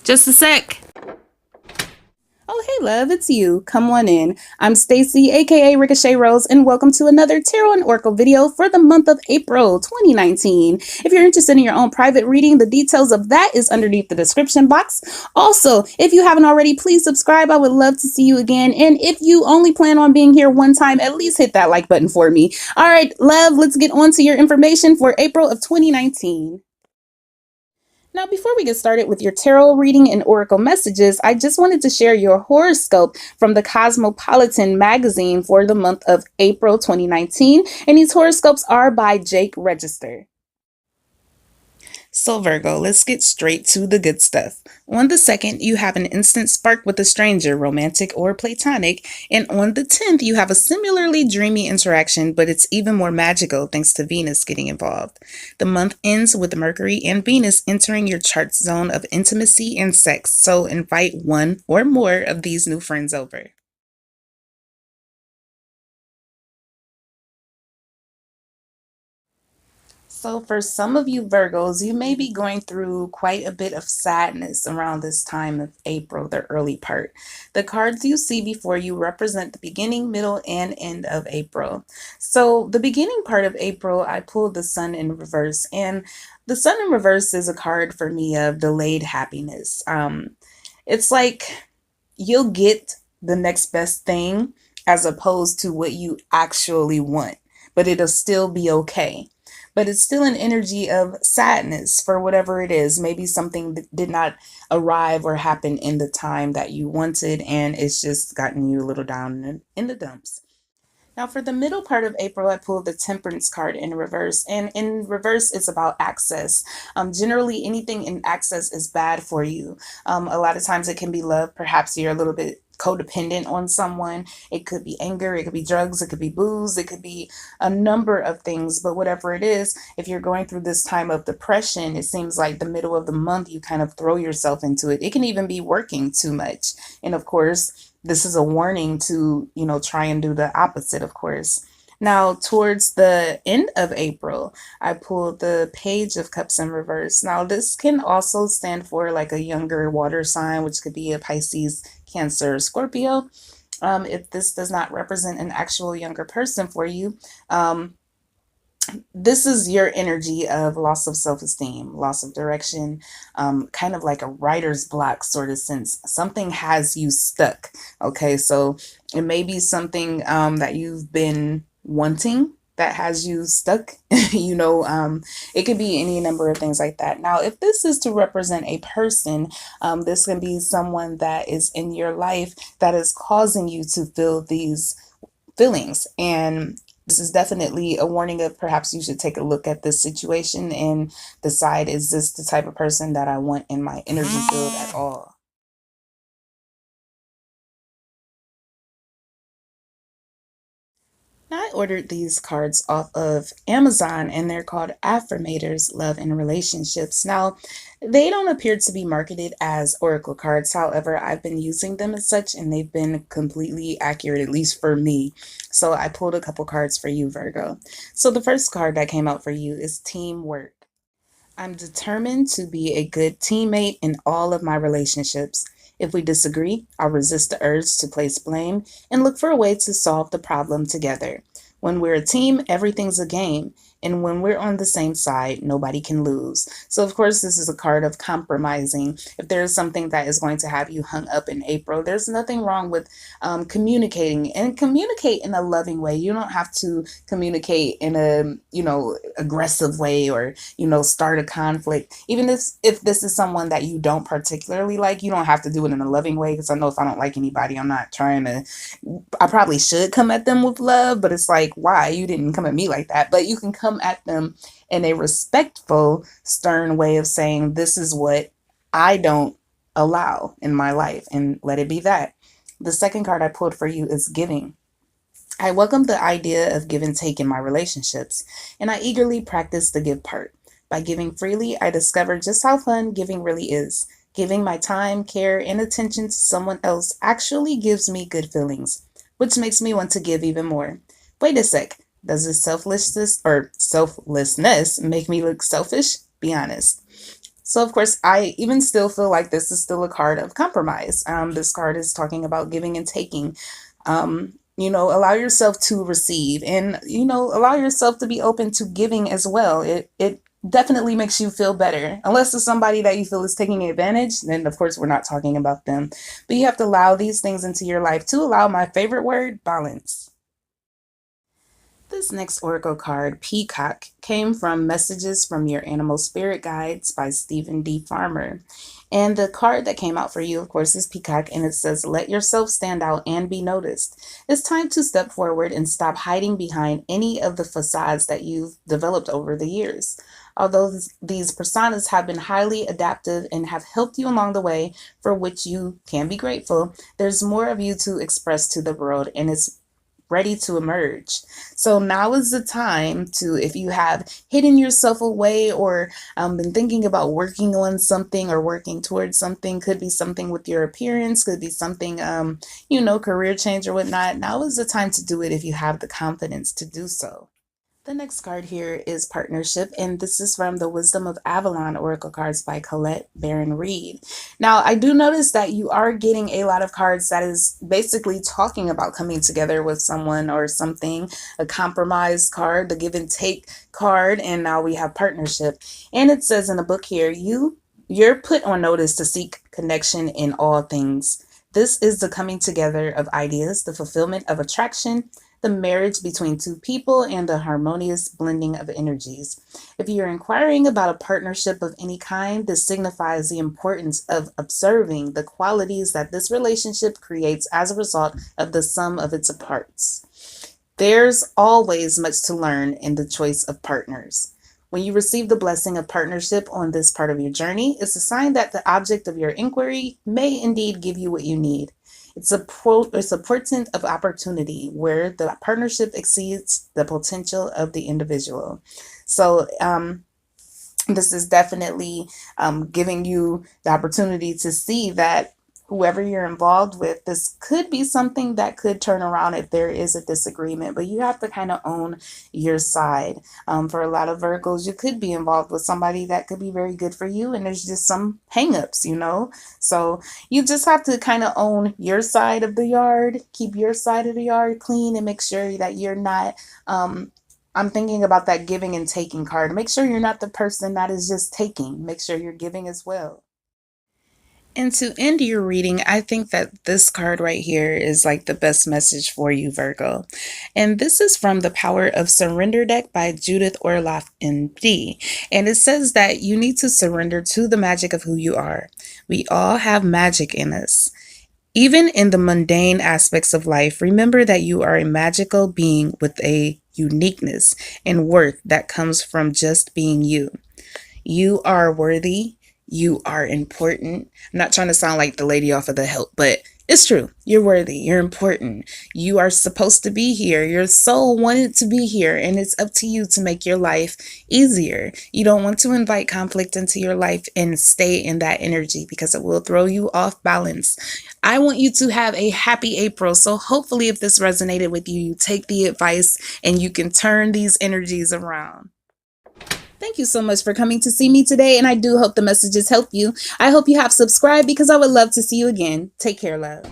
Just a sec. Oh, hey, love, it's you. Come on in. I'm Stacy, aka Riqochet Rose, and welcome to another Tarot and Oracle video for the month of April 2019. If you're interested in your own private reading, the details of that is underneath the description box. Also, if you haven't already, please subscribe. I would love to see you again. And if you only plan on being here one time, at least hit that like button for me. All right, love, let's get on to your information for April of 2019. Now, before we get started with your tarot reading and oracle messages, I just wanted to share your horoscope from the Cosmopolitan magazine for the month of April 2019. And these horoscopes are by Jake Register. So Virgo, let's get straight to the good stuff. On the 2nd, you have an instant spark with a stranger, romantic or platonic. And on the 10th, you have a similarly dreamy interaction, but it's even more magical thanks to Venus getting involved. The month ends with Mercury and Venus entering your chart zone of intimacy and sex. So invite one or more of these new friends over. So for some of you Virgos, you may be going through quite a bit of sadness around this time of April, the early part. The cards you see before you represent the beginning, middle, and end of April. So the beginning part of April, I pulled the Sun in reverse, and the Sun in reverse is a card for me of delayed happiness. It's like you'll get the next best thing as opposed to what you actually want, but it'll still be okay. But it's still an energy of sadness for whatever it is. Maybe something that did not arrive or happen in the time that you wanted, and it's just gotten you a little down in the dumps. Now, for the middle part of April, I pulled the Temperance card in reverse. And in reverse, it's about access. Generally, anything in access is bad for you. A lot of times it can be love. Perhaps you're a little bit codependent on someone. It could be anger. It could be drugs. It could be booze. It could be a number of things. But whatever it is, if you're going through this time of depression, it seems like the middle of the month, you kind of throw yourself into it. It can even be working too much. And of course, this is a warning to, try and do the opposite, of course. Now, towards the end of April, I pulled the Page of Cups in reverse. Now, this can also stand for like a younger water sign, which could be a Pisces, Cancer, Scorpio. If this does not represent an actual younger person for you, this is your energy of loss of self-esteem, loss of direction, kind of like a writer's block sort of sense. Something has you stuck. Okay, so it may be something that you've been wanting that has you stuck. It could be any number of things like that. Now, if this is to represent a person, this can be someone that is in your life that is causing you to feel these feelings. And this is definitely a warning of perhaps you should take a look at this situation and decide, is this the type of person that I want in my energy field at all? I ordered these cards off of Amazon and they're called Affirmators, Love and Relationships. Now, they don't appear to be marketed as oracle cards. However, I've been using them as such and they've been completely accurate, at least for me. So I pulled a couple cards for you, Virgo. So the first card that came out for you is Teamwork. I'm determined to be a good teammate in all of my relationships. If we disagree, I'll resist the urge to place blame and look for a way to solve the problem together. When we're a team, everything's a game. And when we're on the same side, nobody can lose. So, of course, this is a card of compromising. If there's something that is going to have you hung up in April, there's nothing wrong with communicating and communicate in a loving way. You don't have to communicate in a, aggressive way or, start a conflict. Even if this is someone that you don't particularly like, you don't have to do it in a loving way. Because I know if I don't like anybody, I'm not trying to, I probably should come at them with love, but it's like, why? You didn't come at me like that. But you can come at them in a respectful, stern way of saying, this is what I don't allow in my life, and let it be that. The second card I pulled for you is Giving. I welcome the idea of give and take in my relationships, and I eagerly practice the give part. By giving freely, I discover just how fun giving really is. Giving my time, care, and attention to someone else actually gives me good feelings, which makes me want to give even more. Wait a sec. Does this selflessness make me look selfish? Be honest. So of course, I even still feel like this is still a card of compromise. This card is talking about giving and taking. Allow yourself to receive, and allow yourself to be open to giving as well. It definitely makes you feel better. Unless it's somebody that you feel is taking advantage, then of course we're not talking about them. But you have to allow these things into your life to allow my favorite word, balance. This next oracle card, Peacock, came from Messages from Your Animal Spirit Guides by Stephen D. Farmer. And the card that came out for you, of course, is Peacock, and it says, let yourself stand out and be noticed. It's time to step forward and stop hiding behind any of the facades that you've developed over the years. Although these personas have been highly adaptive and have helped you along the way, for which you can be grateful, there's more of you to express to the world, and it's ready to emerge. So now is the time to, if you have hidden yourself away or been thinking about working on something or working towards something, could be something with your appearance, could be something, career change or whatnot. Now is the time to do it if you have the confidence to do so. The next card here is Partnership, and this is from the Wisdom of Avalon Oracle cards by Colette Baron Reed. Now, I do notice that you are getting a lot of cards that is basically talking about coming together with someone or something, a compromise card, the give and take card, and now we have partnership. And it says in the book here, you're put on notice to seek connection in all things. This is the coming together of ideas, the fulfillment of attraction, the marriage between two people, and the harmonious blending of energies. If you're inquiring about a partnership of any kind, this signifies the importance of observing the qualities that this relationship creates as a result of the sum of its parts. There's always much to learn in the choice of partners. When you receive the blessing of partnership on this part of your journey, it's a sign that the object of your inquiry may indeed give you what you need. It's a portent of opportunity where the partnership exceeds the potential of the individual. So this is definitely giving you the opportunity to see that whoever you're involved with, this could be something that could turn around if there is a disagreement, but you have to kind of own your side. For a lot of Virgos, you could be involved with somebody that could be very good for you, and there's just some hangups, So you just have to kind of own your side of the yard, keep your side of the yard clean, and make sure that you're not I'm thinking about that giving and taking card. Make sure you're not the person that is just taking. Make sure you're giving as well. And to end your reading, I think that this card right here is like the best message for you, Virgo. And this is from the Power of Surrender deck by Judith Orloff, MD. And it says that you need to surrender to the magic of who you are. We all have magic in us. Even in the mundane aspects of life, remember that you are a magical being with a uniqueness and worth that comes from just being you. You are worthy. You are important. I'm not trying to sound like the lady off of The Help, but it's true. You're worthy. You're important. You are supposed to be here. Your soul wanted to be here, and it's up to you to make your life easier. You don't want to invite conflict into your life and stay in that energy because it will throw you off balance. I want you to have a happy April. So hopefully if this resonated with you, you take the advice and you can turn these energies around. Thank you so much for coming to see me today, and I do hope the messages help you. I hope you have subscribed because I would love to see you again. Take care, love.